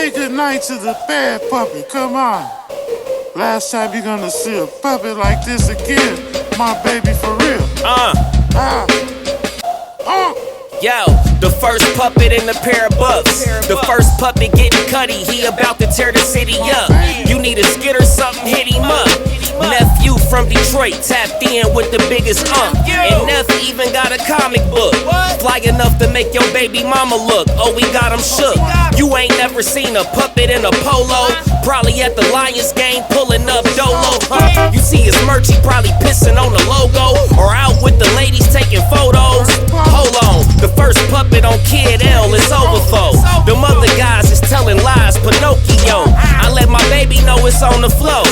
Say goodnight to the bad puppy, come on. Last time you're gonna see a puppy like this again. My baby for real. Yo, the first puppet in a pair of bucks. The first puppet getting cutty, he about to tear the city up. You need a skid or something, hit him up. Nephew from Detroit tapped in with the biggest And Neff even got a comic book. Fly enough to make your baby mama look. Oh, we got him shook. You ain't never seen a puppet in a polo. Probably at the Lions game pulling up dolo. You see his merch, he probably pissing on the logo. Or out with the ladies taking photos. Hold on, the first puppet on Kid L is overflow. Them other guys is telling lies, Pinocchio. I let my baby know it's on the flow.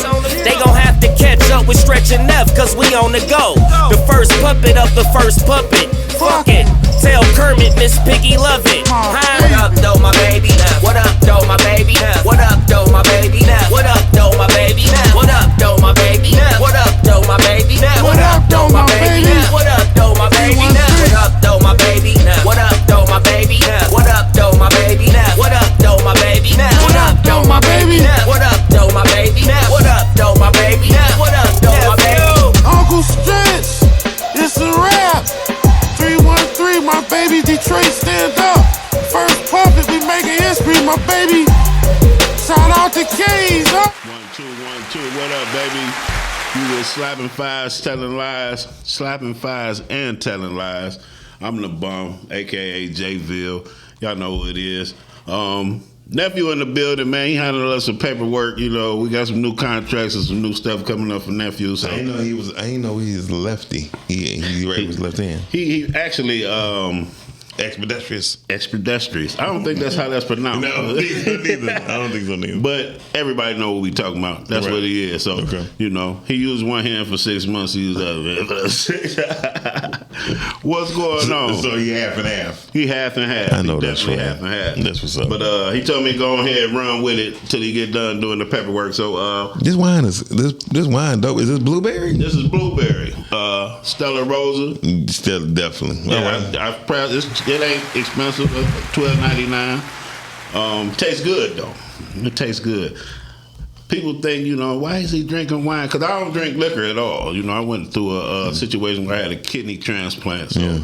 They gon' have to catch up with Stretch and Neff, cause we on the go. The first puppet of the first puppet. Fuck it. Tell Kermit, Miss Piggy love it. What up, though, my baby? What up, though, my baby? What up, though, my baby? What up, though, my baby? What up, though, my baby? What up, though, my baby? What up, though, my baby? What up, though, my baby? What up, though, my baby? What up, though, my baby? What up, though, my baby? What up, though, my baby? What up, though, my baby? What up, though, my baby? What up, though, my baby? What up, though, my baby? Uncle Stretch, it's a rap. 313, my baby, Detroit, stand up. First puppet, we making history, my baby. Shout out to K's, huh? 1, 2, 1, 2. What up, baby? You with Slappin' 5's, Tellin Lies. Slappin' 5's and Tellin Lies. I'm the bum, a.k.a. J Ville. Y'all know who it is. Nephew in the building, man. He handled us some paperwork. You know, we got some new contracts and some new stuff coming up for nephew. So I didn't know he was lefty. He was left hand. He actually Expeditious. I don't think that's how that's pronounced. No, neither. I don't think so neither. But everybody know what we talking about. That's right. What he is. So you know, he used one hand for 6 months. He used the other hand for 6. What's going on? So he half and half. He half and half. I know he that's definitely right. half and half. That's what's up. But he told me to go ahead and run with it till he get done doing the paperwork. So this wine dope. Is this blueberry? This is blueberry. Stella Rosa. Still definitely. Yeah, it ain't expensive. $12.99. Tastes good though. It tastes good. People think, you know, why is he drinking wine? Because I don't drink liquor at all. You know, I went through a situation where I had a kidney transplant. So. Yeah.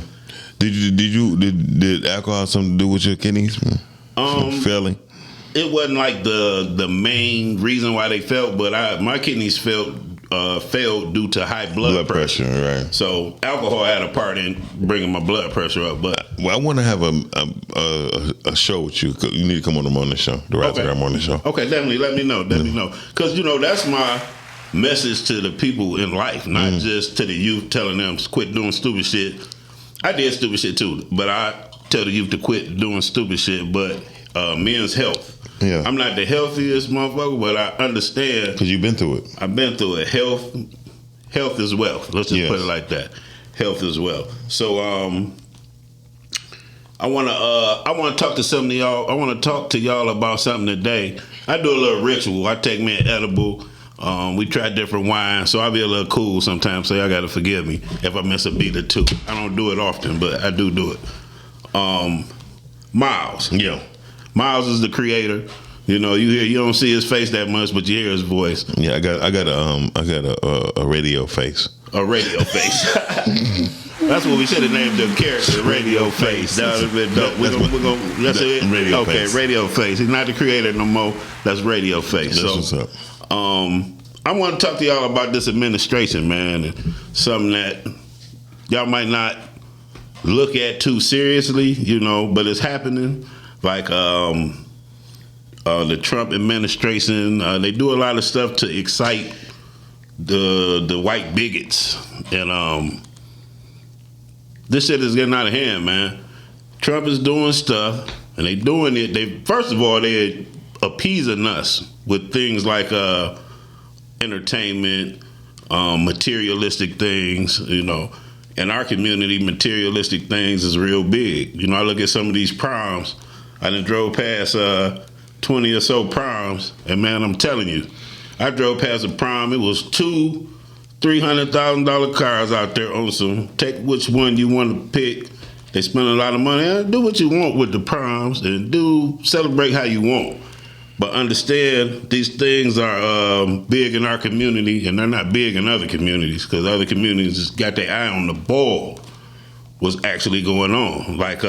Did alcohol have something to do with your kidneys? Failing. It wasn't like the main reason why they failed, but my kidneys failed due to high blood pressure. Right. So alcohol had a part in bringing my blood pressure up. But I want to have a show with you. You need to come on the morning show, the Razzlegram morning show. Okay, definitely. Let me know. Because you know that's my message to the people in life, not just to the youth, telling them to quit doing stupid shit. I did stupid shit too, but I tell the youth to quit doing stupid shit. But men's health. Yeah. I'm not the healthiest motherfucker, but I understand. Because you've been through it. I've been through it. Health is wealth. Let's just put it like that. Health is wealth. So I wanna talk to some of y'all. I wanna talk to y'all about something today. I do a little ritual. I take me an edible. We try different wines, so I'll be a little cool sometimes, so y'all gotta forgive me if I miss a beat or two. I don't do it often, but I do it. Miles. Yeah. Miles is the creator. You know, you don't see his face that much, but you hear his voice. Yeah, I got a radio face. A radio face. That's what we should have named the character, Radio Face. That would have been dope. That's it. Radio Face. Radio Face. He's not the creator no more. That's Radio Face. That's what's up. I want to talk to y'all about this administration, man, and something that y'all might not look at too seriously, you know, but it's happening. Like the Trump administration, they do a lot of stuff to excite the white bigots, and this shit is getting out of hand, man. Trump is doing stuff, and they doing it. First of all, they're appeasing us with things like entertainment, materialistic things, you know. In our community, materialistic things is real big. You know, I look at some of these proms. I done drove past 20 or so proms, and man, I'm telling you, I drove past a prom. It was $200,000-$300,000 cars out there on some. Take which one you want to pick. They spend a lot of money. Do what you want with the proms, and celebrate how you want. But understand these things are big in our community, and they're not big in other communities because other communities just got their eye on the ball. What's actually going on? Like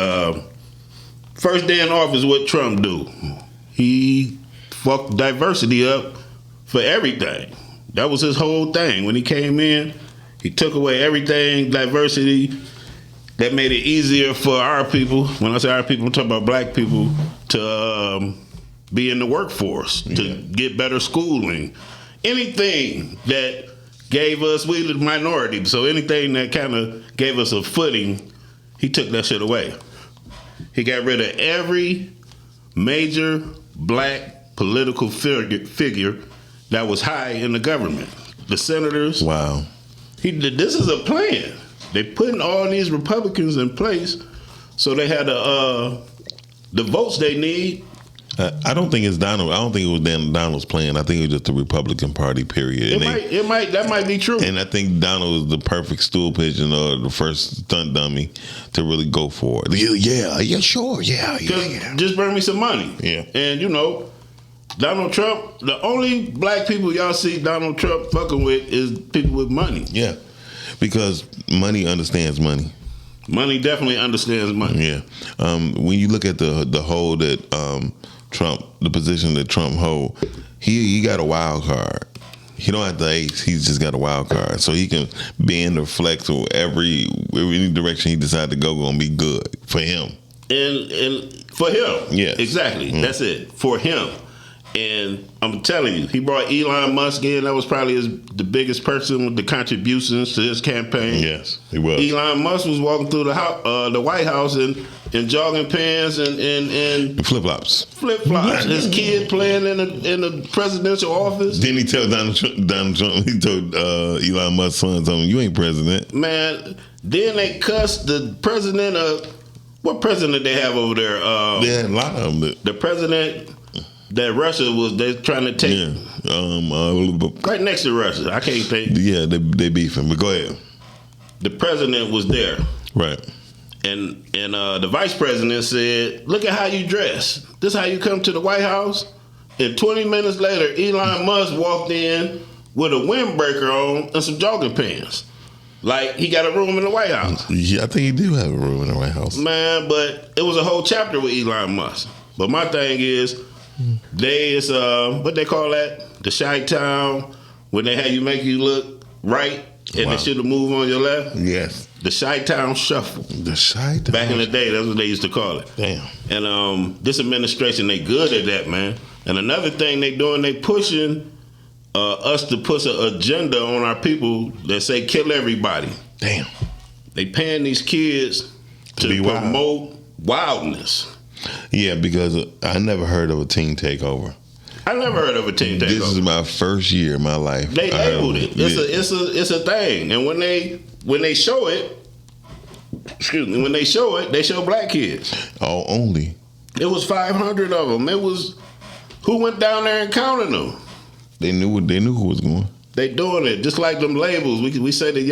first day in office, what Trump do? He fucked diversity up for everything. That was his whole thing when he came in. He took away everything, diversity. That made it easier for our people. When I say our people, I'm talking about black people to be in the workforce, to get better schooling. Anything that gave us, we the minority, so anything that kind of gave us a footing, he took that shit away. He got rid of every major black political figure that was high in the government. The senators. Wow. This is a plan. They putting all these Republicans in place so they had the votes they need. I don't think it's Donald. I don't think it was Donald's plan. I think it was just the Republican Party, period. That might be true. And I think Donald was the perfect stool pigeon or the first stunt dummy to really go for it. Yeah, sure, yeah. Just bring me some money. Yeah. And Donald Trump, the only black people y'all see Donald Trump fucking with is people with money. Yeah. Because money understands money. Money definitely understands money. Yeah. When you look at the hold that the position that Trump hold, he got a wild card. He don't have the ace. He's just got a wild card, so he can bend or flex or any direction he decides to go gonna be good for him. And for him, yeah, exactly. Mm. That's it for him. And I'm telling you, he brought Elon Musk in. That was probably the biggest person with the contributions to his campaign. Yes, he was. Elon Musk was walking through the White House in jogging pants and flip-flops. His kid playing in the presidential office. Didn't he tell Donald Trump? He told Elon Musk's son something. You ain't president, man. Then they cussed the president of what president they have over there? They had a lot of them. The president that Russia was trying to take. Yeah. Right next to Russia. I can't think. Yeah, they beefing, but go ahead. The president was there. Right. And the vice president said, look at how you dress. This how you come to the White House? And 20 minutes later, Elon Musk walked in with a windbreaker on and some jogging pants. Like he got a room in the White House. Yeah, I think he do have a room in the White House. Man, but it was a whole chapter with Elon Musk. But my thing is, it's what they call that? The Chi-Town, when they had you make you look right and they should have moved on your left. Yes. The Chi-Town Shuffle. The Chi-Town. Back in the day, that's what they used to call it. Damn. And this administration, they good at that, man. And another thing they doing, they pushing us to push an agenda on our people that say kill everybody. Damn. They paying these kids to promote wildness. Yeah, because I never heard of a teen takeover. I never heard of a teen takeover. This is my first year in my life. They labeled it. It's a thing. And when they show it, they show black kids. Oh, only. It was 500 of them. It was who went down there and counted them. They knew who was going. They doing it just like them labels. We say the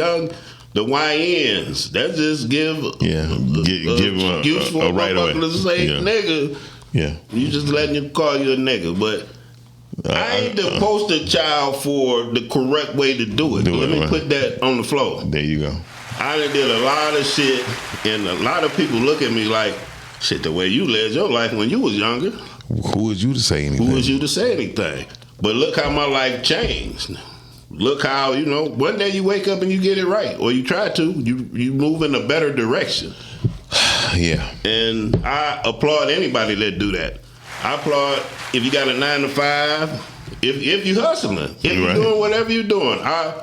YNs. That just give give them excuse for a right away to say nigga. Yeah, you just letting them call you a nigga, but I ain't the poster child for the correct way to do it. Let me put that on the floor. There you go. I done did a lot of shit, and a lot of people look at me like, shit, the way you led your life when you was younger. Who was you to say anything? But look how my life changed. Look how, one day you wake up and you get it right. Or you try to. You move in a better direction. Yeah. And I applaud anybody that do that. I applaud if you got a 9 to 5, if you hustling, if you're doing whatever you're doing. I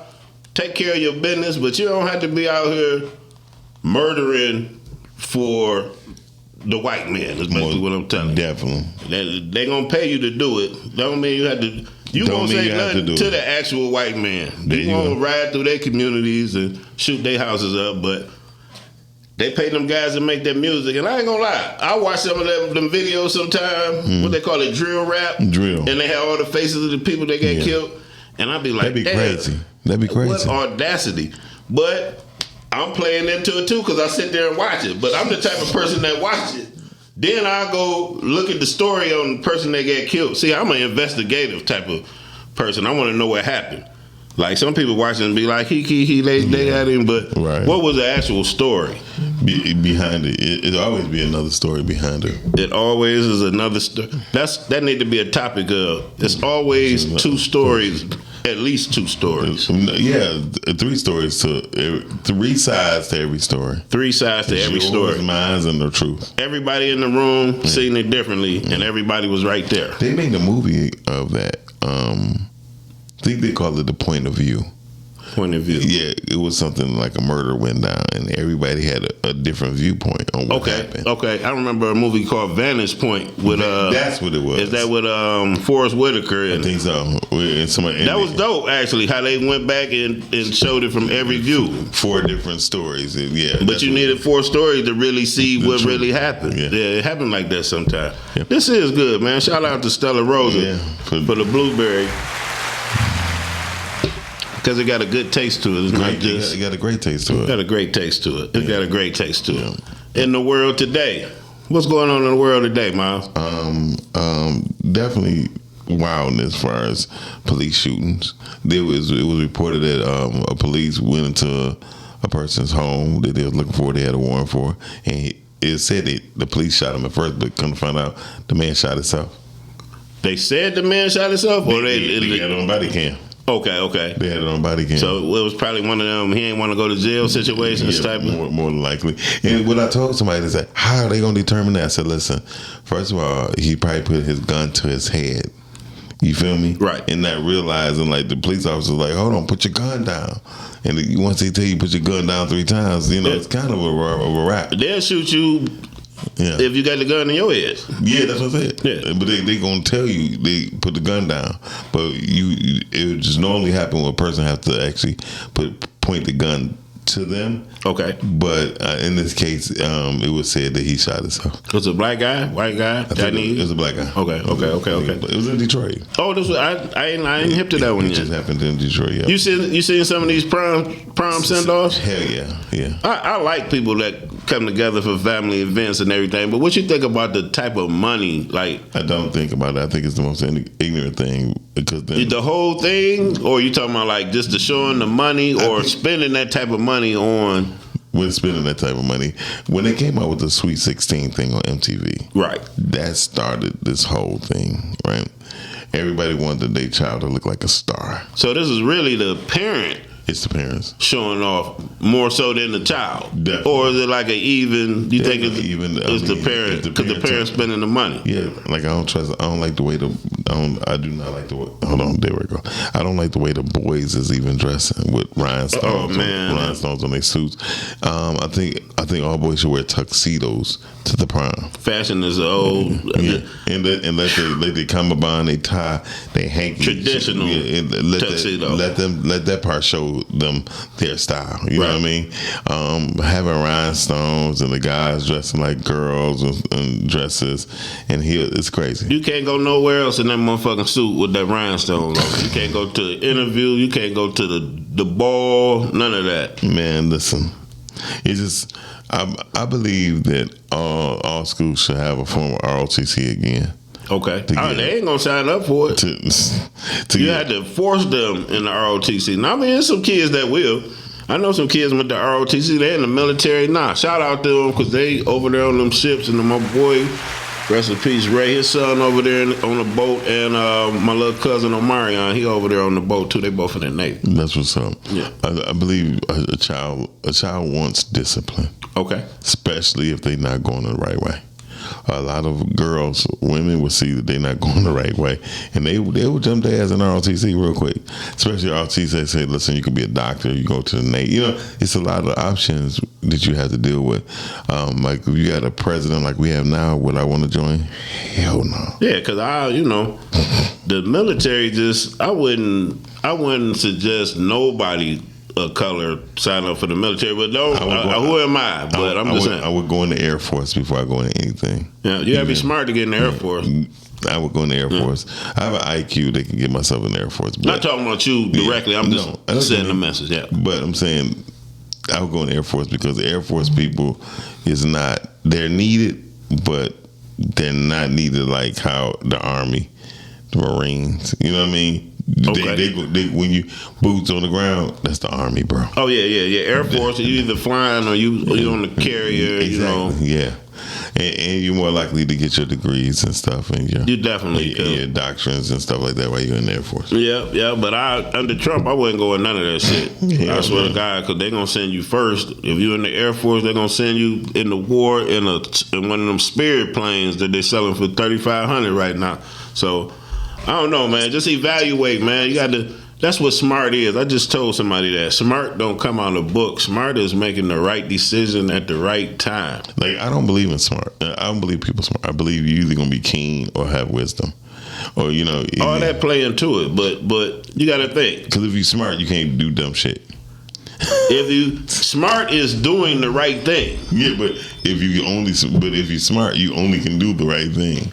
take care of your business, but you don't have to be out here murdering for the white man. Is basically what I'm telling you. Definitely. They gonna pay you to do it. Don't mean you have to. You won't say nothing to the actual white man. You won't ride through their communities and shoot their houses up, but they pay them guys to make their music. And I ain't gonna lie, I watch some of them videos sometimes. What they call it, drill rap. Drill. And they have all the faces of the people that get killed. And I'd be like, that'd be crazy. That'd be crazy. What audacity. But I'm playing into it too because I sit there and watch it. But I'm the type of person that watch it Then I go look at the story on the person that got killed. See, I'm an investigative type of person. I want to know what happened. Like some people watching and be like, they had him, but what was the actual story? Behind it. It'll always be another story behind it. It always is another story. That need to be a topic of. It's always two stories, at least two stories. Yeah, three sides to every story. Three sides to every story. Mine and the truth. Everybody in the room seen it differently, and everybody was right there. They made a movie of that. I think they called it The Point of View. Point of view. Yeah, it was something like a murder went down, and everybody had a different viewpoint on what happened. Okay, I remember a movie called Vantage Point with that's what it was. Is that with Forrest Whitaker? I think so. That was dope, actually. How they went back and showed it from every view. 4 different stories. But you needed 4 stories to really see what really happened. Yeah, it happened like that sometimes. Yeah. This is good, man. Shout out to Stella Rosa for the blueberry. Because it got a good taste to it. It's not just. It got a great taste to it. It got a great taste to it. It got a great taste to it. In the world today, what's going on in the world today, Miles? Definitely wildness as far as police shootings. It was reported that a police went into a person's home that they were looking for. They had a warrant for, and it said the police shot him at first, but couldn't find out the man shot himself. They said the man shot himself, or they had it on body cam. Okay. They had it on body cam. So it was probably one of them, he ain't want to go to jail situations type of. More than likely. And what I told somebody is that, how are they going to determine that? I said, listen, first of all, he probably put his gun to his head. You feel me? Right. And not realizing, like, the police officer's like, hold on, put your gun down. And once they tell you put your gun down 3 times, it's kind of a wrap. They'll shoot you. Yeah. If you got the gun in your head. Yeah, that's what I said. Yeah. But they gonna tell you they put the gun down. But it would just normally happen when a person has to actually point the gun to them. Okay. But in this case, it was said that he shot himself. Was it a black guy? White guy? It was a black guy. Okay. It was in Detroit. Oh, this was I ain't hip to that one yet. It just happened in Detroit. Yeah. You seen some of these prom send-offs? Hell yeah. I like people that come together for family events and everything. But what you think about the type of money? Like, I don't think about it. I think it's the most ignorant thing because the whole thing, or you talking about like just the showing the money or spending that type of money on. With spending that type of money. When they came out with the Sweet 16 thing on MTV, right, that started this whole thing, right? Everybody wanted their child to look like a star. So this is really the parent. It's the parents showing off more so than the child. Definitely. Or is it like an even? You think it's even? It's the parent because the parents spending the money. Yeah, like I don't like the way I do not like the way. Hold on, there we go. I don't like the way the boys is even dressing with rhinestones. Rhinestones on their suits. I think all boys should wear tuxedos to the prom. Fashion is old. Yeah, and let they cummerbund, they tie, they hanky. Traditional tuxedo. Let that part show them their style. You know what I mean? Having rhinestones and the guys dressing like girls and dresses, and it's crazy. You can't go nowhere else in that motherfucking suit with that rhinestone on. You can't go to the interview. You can't go to the ball. None of that. Man, listen. It's just I believe that all schools should have a form of ROTC again. Okay. They ain't gonna sign up for it. You had to force them in the ROTC. Now, I mean, there's some kids that will. I know some kids with the ROTC. They're in the military now. Shout out to them because they over there on them ships. And my boy, rest in peace, Ray, his son over there on the boat, and my little cousin Omarion, he over there on the boat too. They both in the Navy. That's what's up. Yeah. I believe a child wants discipline. Okay. Especially if they're not going the right way. A lot of women will see that they're not going the right way, and they will jump their ass in ROTC real quick. Especially ROTC, they say, listen, you can be a doctor, you go to the Navy. You know, it's a lot of options that you have to deal with. Like if you got a president like we have now, would I want to join? Hell no. Yeah, because the military I wouldn't suggest nobody of color sign up for the military, but who am I? But I'm just saying. I would go in the Air Force before I go into anything. Yeah, you gotta be smart to get in the Air Force. I would go in the Air Force. I have an IQ that can get myself in the Air Force. But, not talking about you directly. I'm just sending a message. Yeah, but I'm saying I would go in the Air Force because the Air Force people they're needed, but they're not needed like how the Army, the Marines. You know what I mean? Okay. They when you boots on the ground, that's the Army, bro. Oh yeah. Air Force, you either flying or you on the carrier. Exactly. You know. Yeah. And you're more likely to get your degrees and stuff, and You definitely could. your doctrines and stuff like that while you're in the Air Force. Yeah, but under Trump, I wouldn't go with none of that shit. Yeah, I swear man. to God, because they're gonna send you first. If you're in the Air Force, they're gonna send you in the war in one of them Spirit planes that they're selling for $3,500 right now. So I don't know, man. Just evaluate, man. You got to. That's what smart is. I just told somebody that smart don't come out of the book. Smart is making the right decision at the right time. Like, I don't believe in smart. I don't believe people smart. I believe you're either gonna be keen or have wisdom, or All that play into it, but you got to think. Because if you're smart, you can't do dumb shit. If you smart is doing the right thing. Yeah, but if you're smart, you only can do the right thing.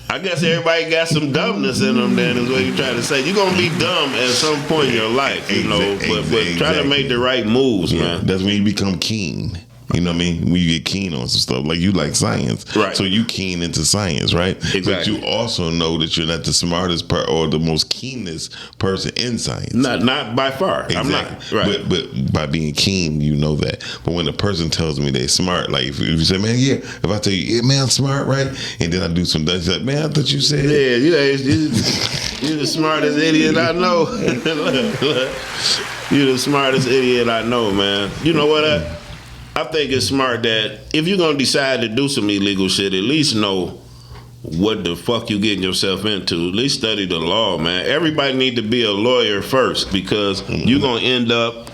I guess everybody got some dumbness in them. Then is what you're trying to say. You're gonna be dumb at some point in your life, you know. But try to make the right moves, man. That's when you become keen. You know what I mean? When you get keen on some stuff, like you like science, Right. So you keen into science, right? Exactly. But you also know that you're not the smartest or the most keenest person in science. Not by far. Exactly. I'm not. Right. But by being keen, you know that. But when a person tells me they're smart, like if you say, man, yeah, if I tell you, yeah, man, I'm smart, right? And then I do some dumb shit, like, man, I thought you said Yeah, you're the smartest idiot I know. You're the smartest idiot I know, man. You know what? I think it's smart that if you're gonna decide to do some illegal shit, at least know what the fuck you getting yourself into. At least study the law, man. Everybody need to be a lawyer first because you're gonna end up.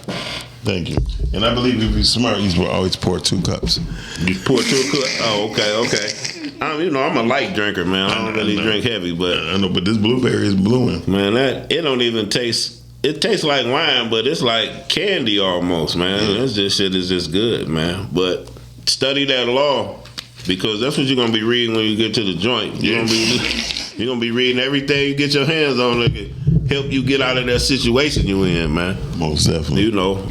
Thank you. And I believe if you're smart, you will always pour 2 cups. You pour 2 cups. Oh, okay. I'm a light drinker, man. I don't really drink heavy, but I know, but this blueberry is blueing. man, it don't even taste. It tastes like wine, but it's like candy almost, man. This shit is just good, man. But study that law because that's what you're gonna be reading when you get to the joint. You're gonna be reading everything you get your hands on that can help you get out of that situation you in, man. Most definitely. You know,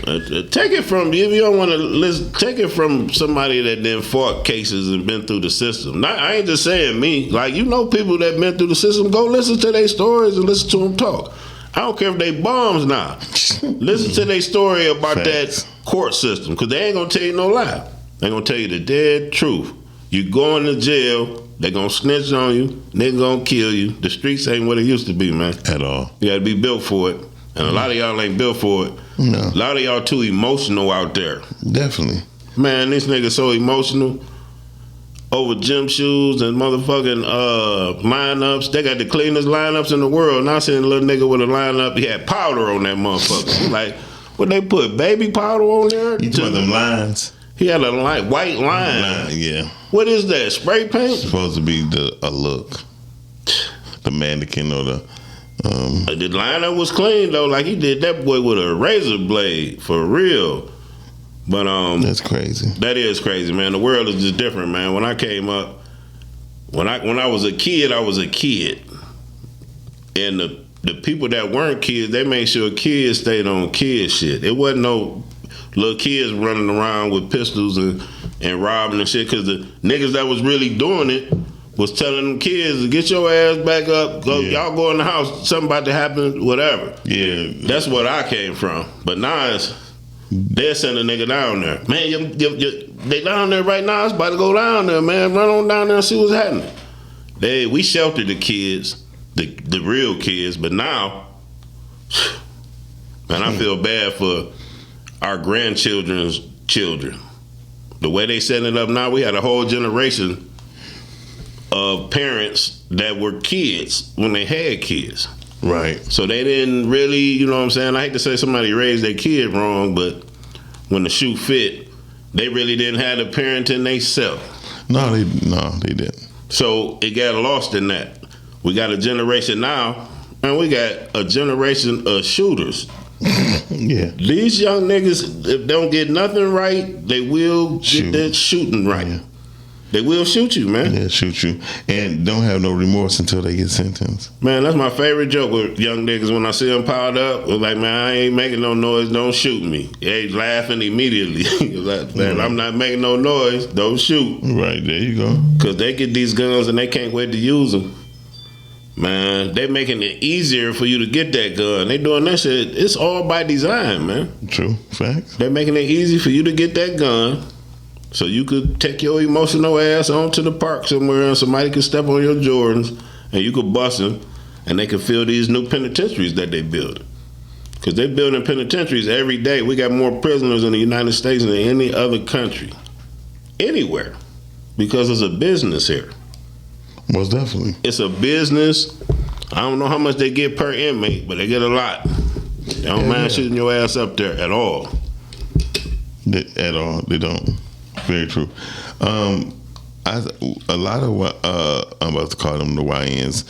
take it from if you don't want to listen. Take it from somebody that then fought cases and been through the system. I ain't just saying me. Like people that been through the system. Go listen to their stories and listen to them talk. I don't care if they bombs now. Listen to their story about Facts. that court system because they ain't gonna tell you no lie. They gonna tell you the dead truth. You going to jail, they gonna snitch on you, they gonna kill you. The streets ain't what it used to be, man. At all. You gotta be built for it. And a lot of y'all ain't built for it. No. A lot of y'all too emotional out there. Definitely. Man, this nigga so emotional over gym shoes and motherfucking lineups. They got the cleanest lineups in the world. Now I seen a little nigga with a lineup. He had powder on that motherfucker. Like, what they put? Baby powder on there? You talking them lines? He had a white line. Yeah. What is that? Spray paint? Supposed to be a look. The mannequin or the The lineup was clean though. Like he did that boy with a razor blade for real. But that's crazy. That is crazy, man. The world is just different, man. When I came up, when I was a kid, I was a kid. And the people that weren't kids, they made sure kids stayed on kid shit. It wasn't no little kids running around with pistols and robbing and shit, because the niggas that was really doing it was telling them kids to get your ass back up, go, y'all go in the house, something about to happen, whatever. Yeah. That's what I came from. But now they'll send a nigga down there. Man, they down there right now. It's about to go down there, man. Run on down there and see what's happening. We sheltered the kids, the real kids, but now, man, I feel bad for our grandchildren's children. The way they setting it up now, we had a whole generation of parents that were kids when they had kids. Right. So they didn't really, you know what I'm saying? I hate to say somebody raised their kid wrong, but when the shoe fit, they really didn't have the parenting themselves. No, they didn't. So it got lost in that. We got a generation now, and we got a generation of shooters. Yeah. These young niggas, if they don't get nothing right, they will get that shooting right. They will shoot you, man. Yeah, shoot you. And don't have no remorse until they get sentenced. Man, that's my favorite joke with young niggas when I see them piled up. It's like, man, I ain't making no noise, don't shoot me. They laughing immediately. Like, man, I'm not making no noise, don't shoot. Right, there you go. Because they get these guns and they can't wait to use them. Man, they making it easier for you to get that gun. They doing that shit. It's all by design, man. True, facts. They're making it easy for you to get that gun so you could take your emotional ass onto the park somewhere and somebody could step on your Jordans and you could bust them and they could fill these new penitentiaries that they build. Because they building penitentiaries every day. We got more prisoners in the United States than any other country. Anywhere. Because it's a business here. Most definitely. It's a business. I don't know how much they get per inmate, but they get a lot. They don't mind shooting your ass up there at all. At all, they don't. Very true. A lot of I'm about to call them the YNs.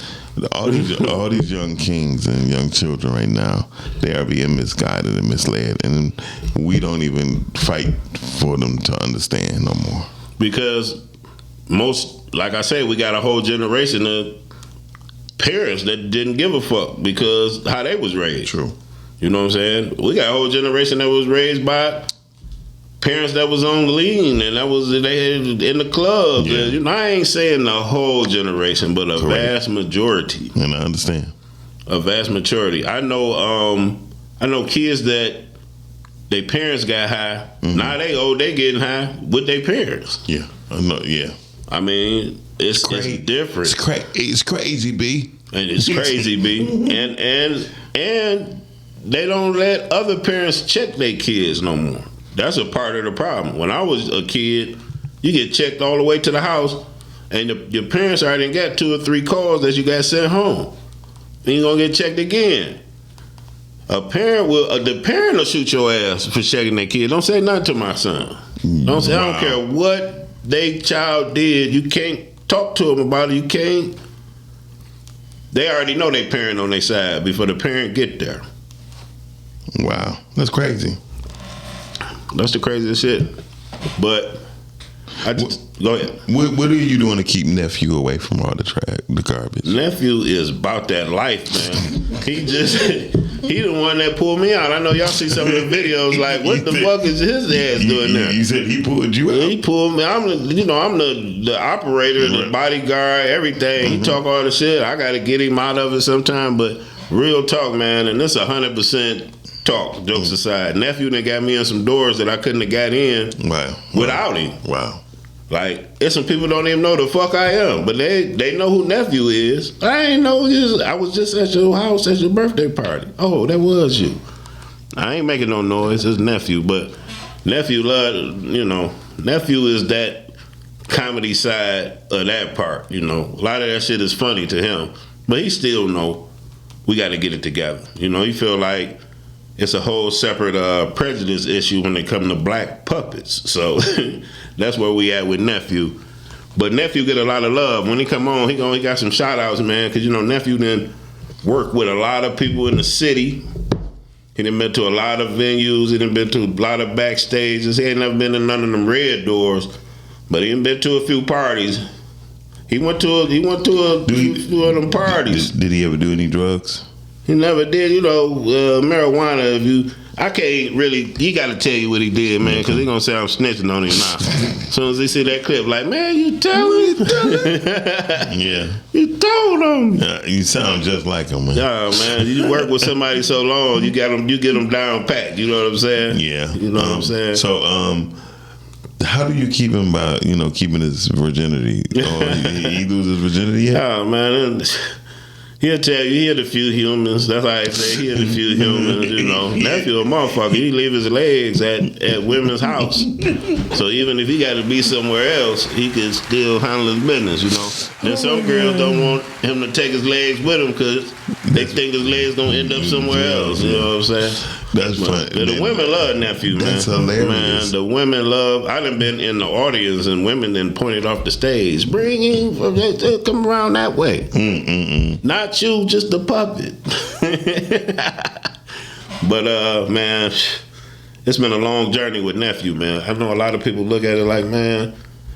All these young kings and young children right now, they are being misguided and misled, and we don't even fight for them to understand no more. Because like I say, we got a whole generation of parents that didn't give a fuck because how they was raised. True. You know what I'm saying? We got a whole generation that was raised by parents that was on lean and they had in the club. Yeah. And, I ain't saying the whole generation, but a vast majority. And I understand. A vast majority. I know kids that their parents got high. Mm-hmm. Now they old, they getting high with their parents. Yeah. I know, yeah. I mean, it's different. It's crazy, B. And it's crazy, B. And they don't let other parents check their kids no more. That's a part of the problem. When I was a kid, you get checked all the way to the house, and your parents already got 2 or 3 calls that you got sent home. And you're gonna get checked again. The parent will shoot your ass for checking their kid. Don't say nothing to my son. Don't say, I don't care what they child did. You can't talk to them about it. You can't. They already know their parent on their side before the parent get there. Wow, that's crazy. That's the craziest shit. But go ahead. What are you doing to keep nephew away from all the garbage? Nephew is about that life, man. He the one that pulled me out. I know y'all see some of the videos. Like, what the fuck is his ass doing there? You said he pulled you out. He pulled me. I'm the operator, the bodyguard, everything. Mm-hmm. He talk all the shit. I got to get him out of it sometime. But real talk, man, and this 100%. Talk, jokes aside. Nephew done got me in some doors that I couldn't have got in without him. Wow. Like, there's some people don't even know the fuck I am, but they know who nephew is. I ain't know his. I was just at your house at your birthday party. Oh, that was you. I ain't making no noise. It's nephew, but nephew nephew is that comedy side of that part. A lot of that shit is funny to him, but he still know we got to get it together. He feel like it's a whole separate prejudice issue when it come to black puppets. So that's where we at with nephew. But nephew get a lot of love. When he come on, he got some shout outs, man, because nephew done work with a lot of people in the city. He done been to a lot of venues. He done been to a lot of backstages. He ain't never been in none of them red doors, but he done been to a few parties. He went to a few of them parties. Did he ever do any drugs? He never did, marijuana. I can't really. He got to tell you what he did, man, because he gonna say I'm snitching on him now. As soon as he see that clip, like, man, you telling? Yeah, you told him. You sound just like him, man. Yeah, man, you work with somebody so long, you get them down pat. You know what I'm saying? Yeah, you know what I'm saying. So, how do you keep him by keeping his virginity? Or he lose his virginity yet? Oh man. He'll tell you, he had a few humans. That's how I say he had a few humans, Nephew a motherfucker. He leave his legs at women's house. So even if he got to be somewhere else, he can still handle his business, Then some girls don't want him to take his legs with him because they think his legs going to end up somewhere else. You know what I'm saying? That's funny. The women love nephew, man. That's hilarious. Man, the women love. I done been in the audience and women then pointed off the stage. Bring him, come around that way. Not you, just the puppet. But man, it's been a long journey with nephew, man. I know a lot of people look at it like, man,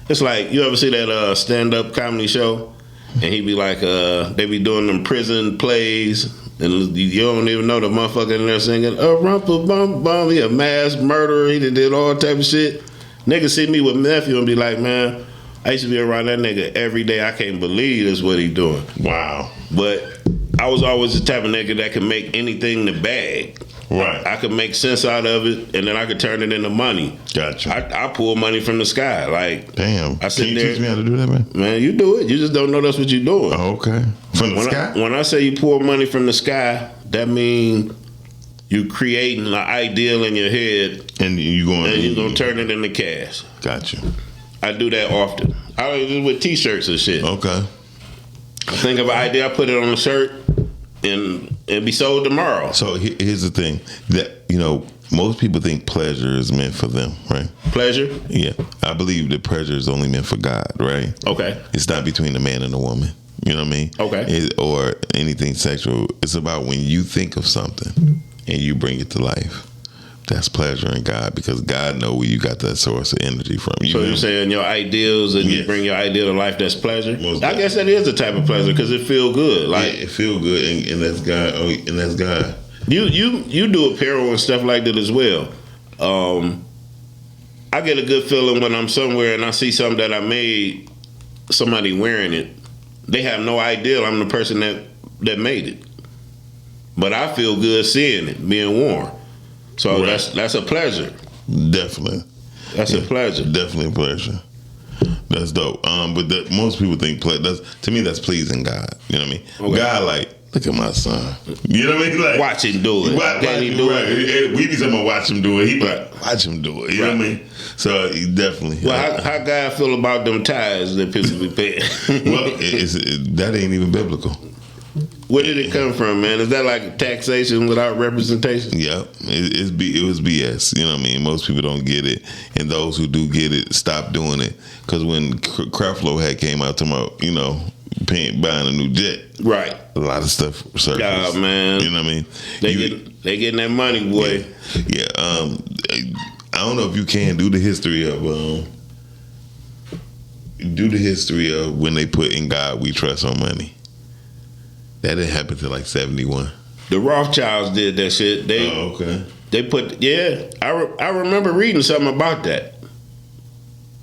It's like, you ever see that stand-up comedy show? And he be like, they be doing them prison plays, and you don't even know the motherfucker in there singing, a rumpa bum bum, he a mass murderer, he did all type of shit. Niggas see me with nephew and be like, man, I used to be around that nigga every day. I can't believe that's what he doing. Wow. But I was always the type of nigga that could make anything the bag. Right. I could make sense out of it, and then I could turn it into money. Gotcha. I pull money from the sky. Like, damn. I sit Can you there, teach me how to do that, man? Man, you do it. You just don't know that's what you're doing. Oh, okay. From the sky? When I say you pull money from the sky, that means you creating an ideal in your head, and you're gonna turn it into cash. Gotcha. I do that often. I do it with T-shirts and shit. Okay. I think of an idea, I put it on a shirt, and it'll be sold tomorrow. So here's the thing that, you know, most people think pleasure is meant for them, right? Pleasure? Yeah. I believe that pleasure is only meant for God, right? Okay. It's not between a man and a woman. You know what I mean? Okay. Or anything sexual. It's about when you think of something and you bring it to life. That's pleasure in God, because God knows where you got that source of energy from. So you're saying your ideals and you bring your ideal to life, that's pleasure? I guess that is a type of pleasure, because it feel good. Like, it feel good, and that's God. Oh, and that's God. You do apparel and stuff like that as well. I get a good feeling when I'm somewhere and I see something that I made, somebody wearing it. They have no idea I'm the person that made it, but I feel good seeing it being worn. So right. that's a pleasure. Definitely. That's a pleasure. Definitely a pleasure. That's dope. But most people think to me that's pleasing God. You know what I mean? Okay. God, like, look at my son. You know what I mean? Like, watch him do it. Can he do it? We be talking about watch him do it. He be like, watch him do it. You know what I mean? So he definitely. Well, how God feel about them tithes that people be paying? Well, that ain't even biblical. Where did it come from, man? Is that like taxation without representation? Yeah, it was BS. You know what I mean? Most people don't get it, and those who do get it stop doing it. Because when Creflo had came out talking about, you know, buying a new jet, right? A lot of stuff surfaced. Yeah, man. You know what I mean? They getting that money, boy. Yeah. I don't know if you can do the history of when they put "In God We Trust" on money. That didn't happen till like 71. The Rothschilds did that shit. They put, I remember reading something about that.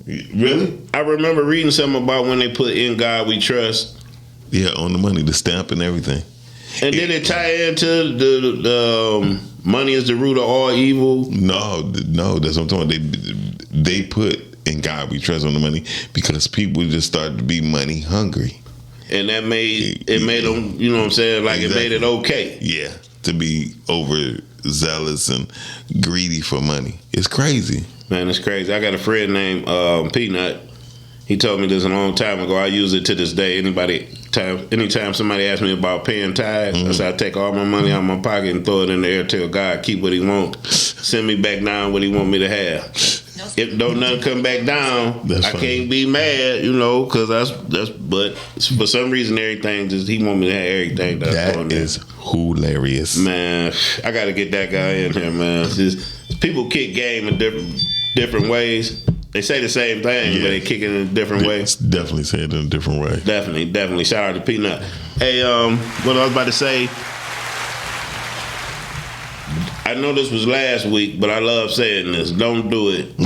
Really? I remember reading something about when they put "In God We Trust." Yeah, on the money, the stamp and everything. And did it tie into the money is the root of all evil? No, that's what I'm talking about. They put "In God We Trust" on the money because people just started to be money hungry. And that made them, you know what I'm saying? Like, exactly. It made it okay. Yeah, to be overzealous and greedy for money. It's crazy. Man, it's crazy. I got a friend named Peanut. He told me this a long time ago. I use it to this day. Anytime somebody asks me about paying tithes, I say I take all my money out of my pocket and throw it in the air, tell God keep what he want. Send me back down what he want me to have. If don't nothing come back down, I can't be mad, you know, because but for some reason everything he want me to have everything. That is hilarious, man. I got to get that guy in here, man. People kick game in different ways. They say the same thing, but they kick it in a different way. Definitely say it in a different way. Definitely. Shout out to Peanut. Hey, what I was about to say. I know this was last week, but I love saying this. Don't do it.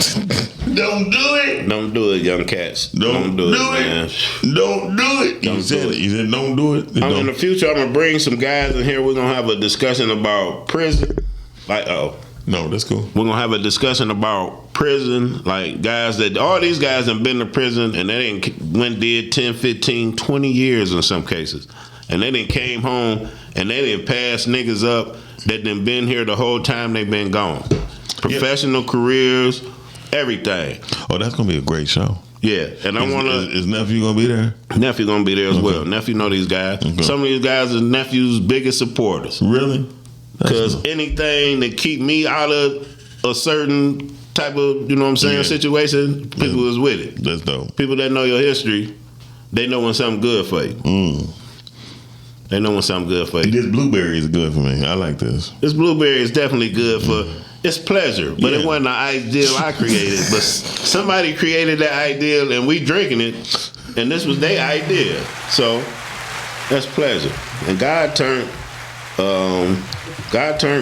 Don't do it. Don't do it, young cats. Don't do it, man. Don't do it. You said don't do it. In the future, I'm going to bring some guys in here. We're going to have a discussion about prison. No, that's cool. We're going to have a discussion about prison. Like, guys all these guys have been to prison, and they did 10, 15, 20 years in some cases. And they done came home, and they done passed niggas up that done been here the whole time they been gone. Professional careers, everything. Oh, that's gonna be a great show. Yeah, and I want to. Is Nephew gonna be there? Nephew gonna be there as well. Nephew know these guys. Okay. Some of these guys are Nephew's biggest supporters. Really? Because anything that keep me out of a certain type of, you know what I'm saying, situation, people is with it. That's dope. People that know your history, they know when something good for you. They know when something good for you. This blueberry is good for me. I like this. This blueberry is definitely good for It's pleasure, but it wasn't the ideal I created. But somebody created that ideal, and we drinking it, and this was their idea. So that's pleasure. And God turned